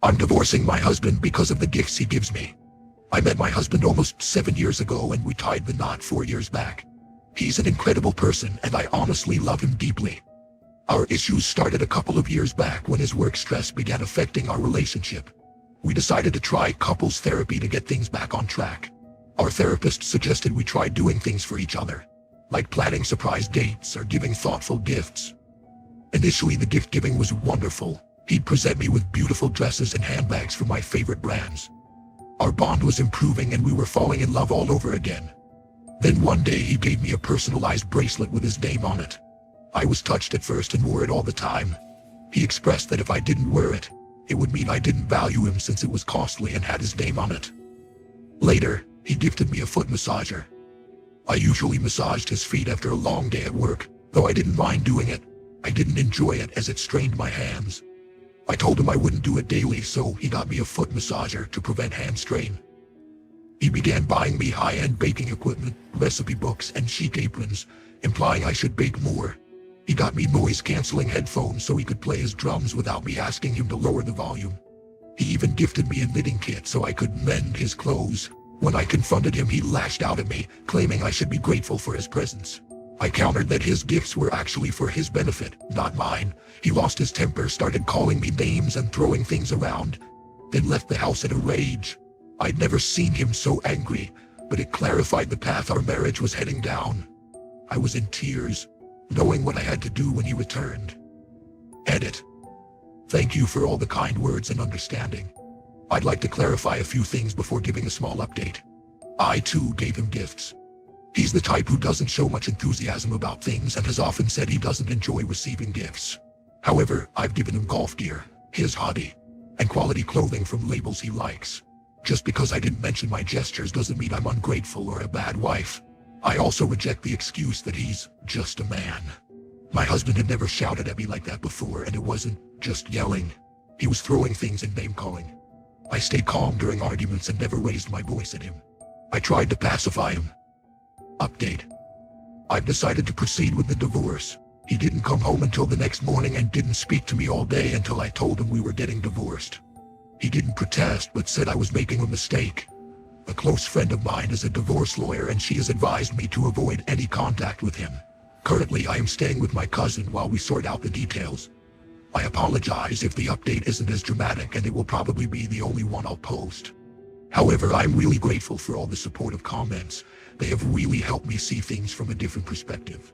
I'm divorcing my husband because of the gifts he gives me. I met my husband almost 7 years ago and we tied the knot 4 years back. He's an incredible person and I honestly love him deeply. Our issues started a couple of years back when his work stress began affecting our relationship. We decided to try couples therapy to get things back on track. Our therapist suggested we try doing things for each other, like planning surprise dates or giving thoughtful gifts. Initially, the gift giving was wonderful. He'd present me with beautiful dresses and handbags from my favorite brands. Our bond was improving and we were falling in love all over again. Then one day he gave me a personalized bracelet with his name on it. I was touched at first and wore it all the time. He expressed that if I didn't wear it, it would mean I didn't value him since it was costly and had his name on it. Later, he gifted me a foot massager. I usually massaged his feet after a long day at work, though I didn't mind doing it. I didn't enjoy it as it strained my hands. I told him I wouldn't do it daily, so he got me a foot massager to prevent hand strain. He began buying me high-end baking equipment, recipe books, and chic aprons, implying I should bake more. He got me noise-canceling headphones so he could play his drums without me asking him to lower the volume. He even gifted me a knitting kit so I could mend his clothes. When I confronted him, he lashed out at me, claiming I should be grateful for his presence. I countered that his gifts were actually for his benefit, not mine. He lost his temper, started calling me names and throwing things around, then left the house in a rage. I'd never seen him so angry, but it clarified the path our marriage was heading down. I was in tears, knowing what I had to do when he returned. Edit. Thank you for all the kind words and understanding. I'd like to clarify a few things before giving a small update. I too gave him gifts. He's the type who doesn't show much enthusiasm about things and has often said he doesn't enjoy receiving gifts. However, I've given him golf gear, his hobby, and quality clothing from labels he likes. Just because I didn't mention my gestures doesn't mean I'm ungrateful or a bad wife. I also reject the excuse that he's just a man. My husband had never shouted at me like that before, and it wasn't just yelling. He was throwing things and name-calling. I stayed calm during arguments and never raised my voice at him. I tried to pacify him. Update. I've decided to proceed with the divorce. He didn't come home until the next morning and didn't speak to me all day until I told him we were getting divorced. He didn't protest but said I was making a mistake. A close friend of mine is a divorce lawyer and she has advised me to avoid any contact with him. Currently, I am staying with my cousin while we sort out the details. I apologize if the update isn't as dramatic and it will probably be the only one I'll post. However, I'm really grateful for all the supportive comments. They have really helped me see things from a different perspective.